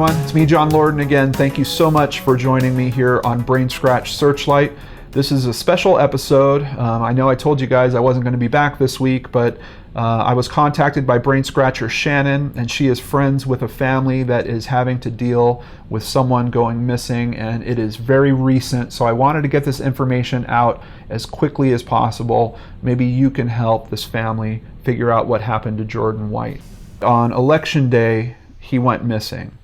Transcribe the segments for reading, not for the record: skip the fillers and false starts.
everyone. It's me, John Lorden, again. Thank you so much for joining me here on BrainScratch Searchlight. This is a special episode. I know I told you guys I wasn't going to be back this week, but I was contacted by BrainScratcher Shannon, and she is friends with a family that is having to deal with someone going missing, and it is very recent, so I wanted to get this information out as quickly as possible. Maybe you can help this family figure out what happened to Jordan White. On election day, he went missing.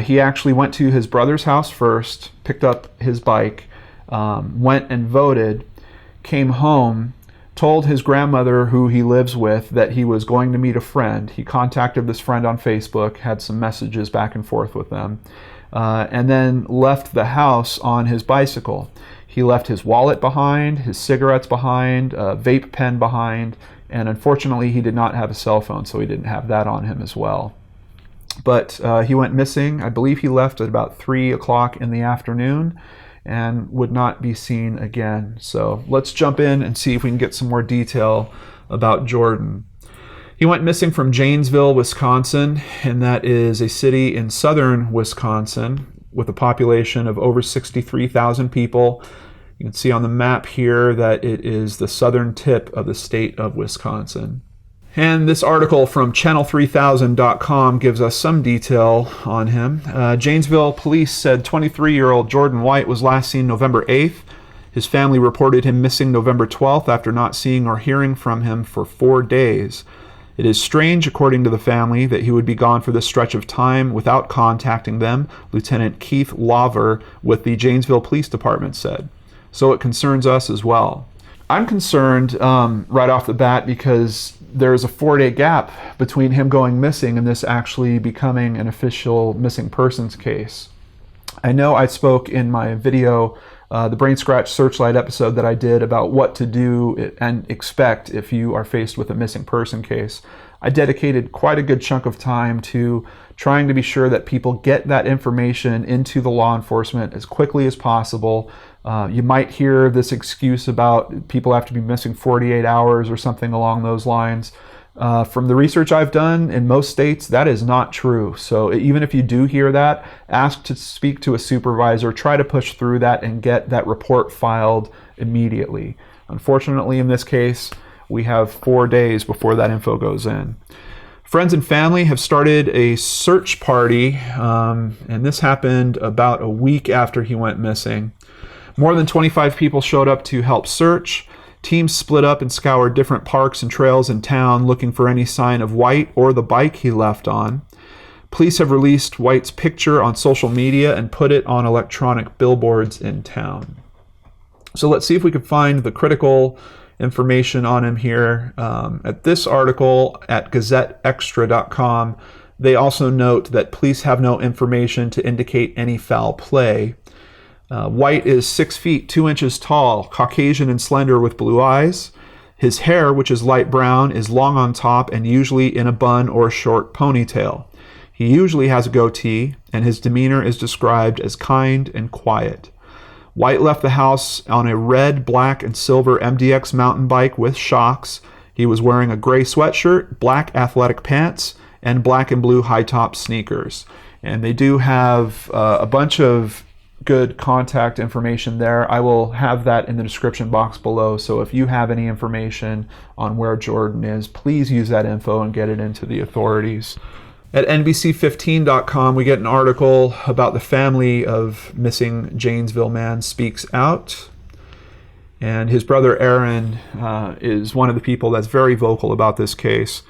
He actually went to his brother's house first, picked up his bike, went and voted, came home, told his grandmother, who he lives with, that he was going to meet a friend. He contacted this friend on Facebook, had some messages back and forth with them, and then left the house on his bicycle. He left his wallet behind, his cigarettes behind, a vape pen behind, and unfortunately he did not have a cell phone, so he didn't have that on him as well. But he went missing. I believe he left at about 3 o'clock in the afternoon and would not be seen again. So let's jump in and see if we can get some more detail about Jordan. He went missing from Janesville, Wisconsin, and that is a city in southern Wisconsin with a population of over 63,000 people. You can see on the map here that it is the southern tip of the state of Wisconsin. And this article from channel3000.com gives us some detail on him. Janesville police said 23-year-old Jordan White was last seen November 8th. His family reported him missing November 12th after not seeing or hearing from him for 4 days. It is strange, according to the family, that he would be gone for this stretch of time without contacting them, Lieutenant Keith Lawver with the Janesville Police Department said. So it concerns us as well. I'm concerned right off the bat because there's a 4-day gap between him going missing and this actually becoming an official missing persons case. I know I spoke in my video, the BrainScratch Searchlight episode that I did about what to do and expect if you are faced with a missing person case. I dedicated quite a good chunk of time to trying to be sure that people get that information into the law enforcement as quickly as possible. You might hear this excuse about people have to be missing 48 hours or something along those lines. From the research I've done, in most states, that is not true. So even if you do hear that, ask to speak to a supervisor, try to push through that and get that report filed immediately. Unfortunately, in this case, we have 4 days before that info goes in. Friends and family have started a search party, and this happened about a week after he went missing. More than 25 people showed up to help search. Teams split up and scoured different parks and trails in town looking for any sign of White or the bike he left on. Police have released White's picture on social media and put it on electronic billboards in town. So let's see if we can find the critical information on him here. At this article at gazetteextra.com, they also note that police have no information to indicate any foul play. White is 6 feet 2 inches tall, Caucasian and slender with blue eyes. His hair, which is light brown, is long on top and usually in a bun or short ponytail. He usually has a goatee, and his demeanor is described as kind and quiet. White left the house on a red, black, and silver MDX mountain bike with shocks. He was wearing a gray sweatshirt, black athletic pants, and black and blue high-top sneakers. And they do have a bunch of good contact information there. I will have that in the description box below, so if you have any information on where Jordan is, please use that info and get it into the authorities. At NBC15.com, we get an article about the family of missing Janesville man speaks out. And his brother Aaron is one of the people that's very vocal about this case.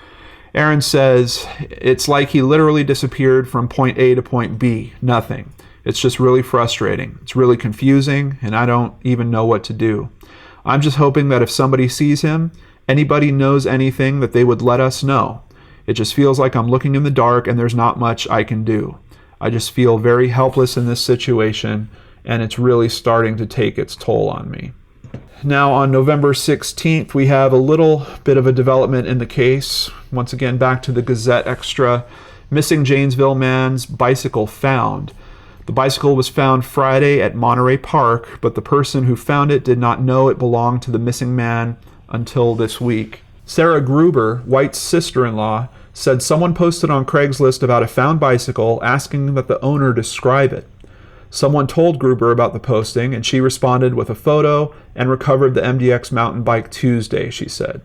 Aaron says, "It's like he literally disappeared from point A to point B. Nothing. It's just really frustrating. It's really confusing, and I don't even know what to do. I'm just hoping that if somebody sees him, anybody knows anything, that they would let us know. It just feels like I'm looking in the dark and there's not much I can do. I just feel very helpless in this situation, and it's really starting to take its toll on me." Now on November 16th, we have a little bit of a development in the case. Once again, back to the Gazette Extra. Missing Janesville man's bicycle found. The bicycle was found Friday at Monterey Park, but the person who found it did not know it belonged to the missing man until this week. Sarah Gruber, White's sister-in-law, said someone posted on Craigslist about a found bicycle asking that the owner describe it. Someone told Gruber about the posting, and she responded with a photo and recovered the MDX mountain bike Tuesday, she said.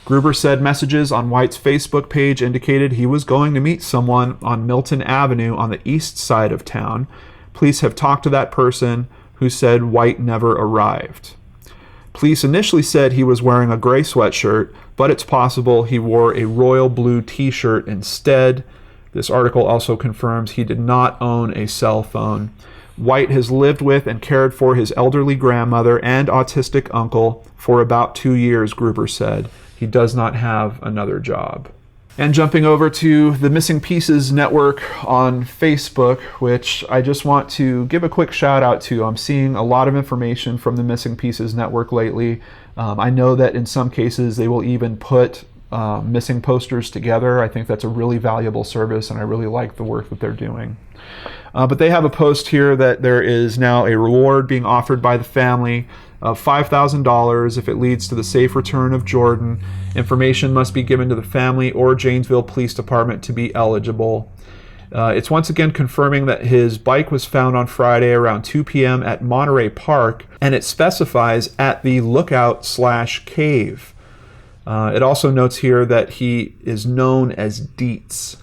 Gruber said messages on White's Facebook page indicated he was going to meet someone on Milton Avenue on the east side of town. Police have talked to that person, who said White never arrived. Police initially said he was wearing a gray sweatshirt, but it's possible he wore a royal blue t-shirt instead. This article also confirms he did not own a cell phone. White has lived with and cared for his elderly grandmother and autistic uncle for about 2 years, Gruber said. He does not have another job. And jumping over to the Missing Pieces Network on Facebook, which I just want to give a quick shout out to. I'm seeing a lot of information from the Missing Pieces Network lately. I know that in some cases they will even put missing posters together. I think that's a really valuable service, and I really like the work that they're doing. But they have a post here that there is now a reward being offered by the family of $5,000 if it leads to the safe return of Jordan. Information must be given to the family or Janesville Police Department to be eligible. It's once again confirming that his bike was found on Friday around 2 p.m. at Monterey Park, and it specifies at the lookout/cave. It also notes here that he is known as Dietz.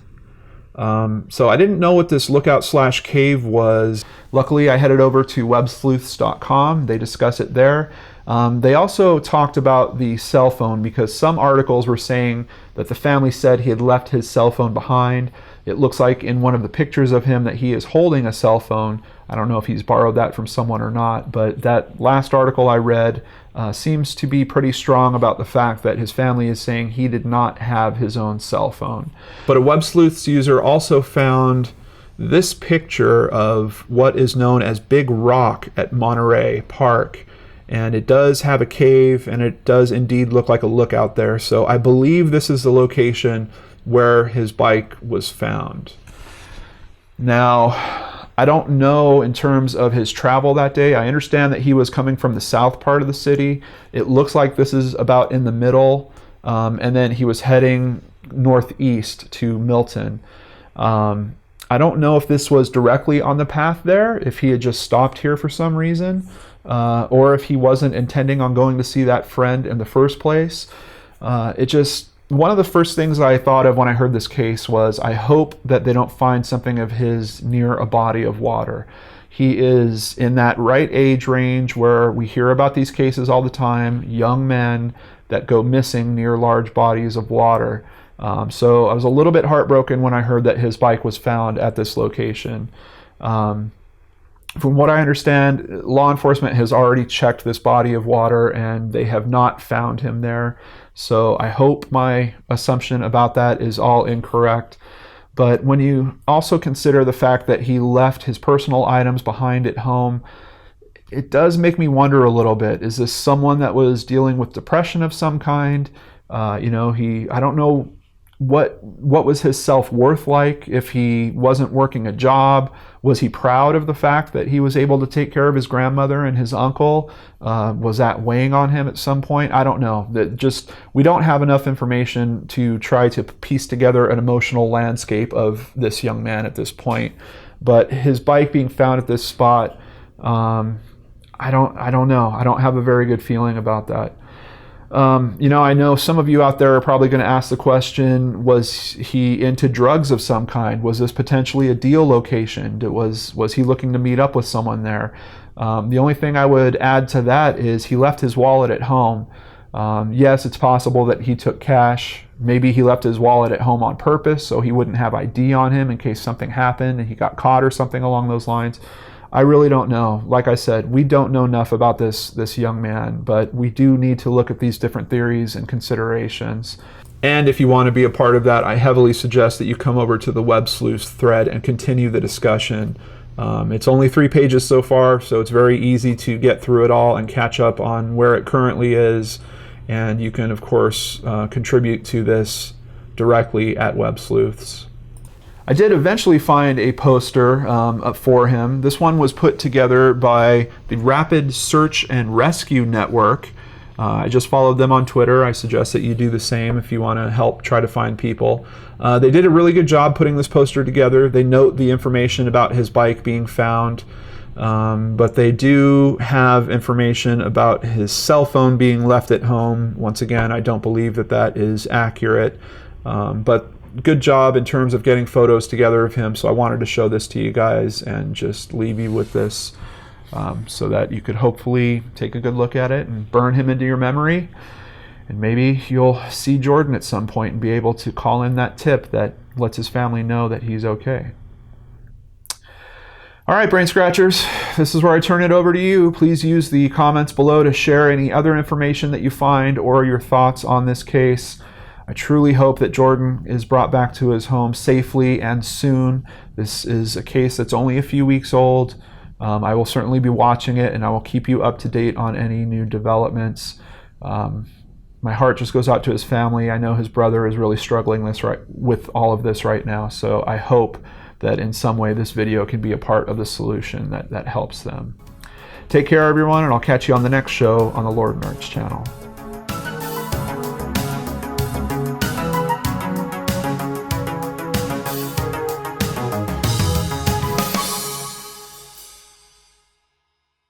So I didn't know what this lookout/cave was. Luckily, I headed over to Websleuths.com. They discuss it there. They also talked about the cell phone, because some articles were saying that the family said he had left his cell phone behind. It looks like in one of the pictures of him that he is holding a cell phone. I don't know if he's borrowed that from someone or not, but that last article I read seems to be pretty strong about the fact that his family is saying he did not have his own cell phone. But a Websleuths user also found this picture of what is known as Big Rock at Monterey Park. And it does have a cave, and it does indeed look like a lookout there. So I believe this is the location where his bike was found. Now, I don't know in terms of his travel that day. I understand that he was coming from the south part of the city. It looks like this is about in the middle, and then he was heading northeast to Milton. I don't know if this was directly on the path there, if he had just stopped here for some reason, or if he wasn't intending on going to see that friend in the first place. One of the first things I thought of when I heard this case was, I hope that they don't find something of his near a body of water. He is in that right age range where we hear about these cases all the time, young men that go missing near large bodies of water. So I was a little bit heartbroken when I heard that his bike was found at this location. From what I understand, law enforcement has already checked this body of water and they have not found him there. So I hope my assumption about that is all incorrect. But when you also consider the fact that he left his personal items behind at home, it does make me wonder a little bit. Is this someone that was dealing with depression of some kind? I don't know what was his self-worth like if he wasn't working a job. Was he proud of the fact that he was able to take care of his grandmother and his uncle? Was that weighing on him at some point? I don't know. We don't have enough information to try to piece together an emotional landscape of this young man at this point. But his bike being found at this spot, I don't know. I don't have a very good feeling about that. I know some of you out there are probably going to ask the question, was he into drugs of some kind? Was this potentially a deal location? Was he looking to meet up with someone there? The only thing I would add to that is he left his wallet at home. Yes, it's possible that he took cash. Maybe he left his wallet at home on purpose so he wouldn't have ID on him in case something happened and he got caught or something along those lines. I really don't know. Like I said, we don't know enough about this young man, but we do need to look at these different theories and considerations. And if you want to be a part of that, I heavily suggest that you come over to the Websleuths thread and continue the discussion. It's only 3 pages so far, so it's very easy to get through it all and catch up on where it currently is. And you can, of course, contribute to this directly at Websleuths. I did eventually find a poster for him. This one was put together by the Rapid Search and Rescue Network. I just followed them on Twitter. I suggest that you do the same if you want to help try to find people. They did a really good job putting this poster together. They note the information about his bike being found, but they do have information about his cell phone being left at home. Once again, I don't believe that that is accurate, but good job in terms of getting photos together of him. So I wanted to show this to you guys and just leave you with this. So that you could hopefully take a good look at it and burn him into your memory. And maybe you'll see Jordan at some point and be able to call in that tip that lets his family know that he's okay. All right, Brain Scratchers, this is where I turn it over to you. Please use the comments below to share any other information that you find or your thoughts on this case. I truly hope that Jordan is brought back to his home safely and soon. This is a case that's only a few weeks old. I will certainly be watching it, and I will keep you up to date on any new developments. My heart just goes out to his family. I know his brother is really struggling with all of this right now, so I hope that in some way this video can be a part of the solution that helps them. Take care, everyone, and I'll catch you on the next show on the Lord Nerds channel.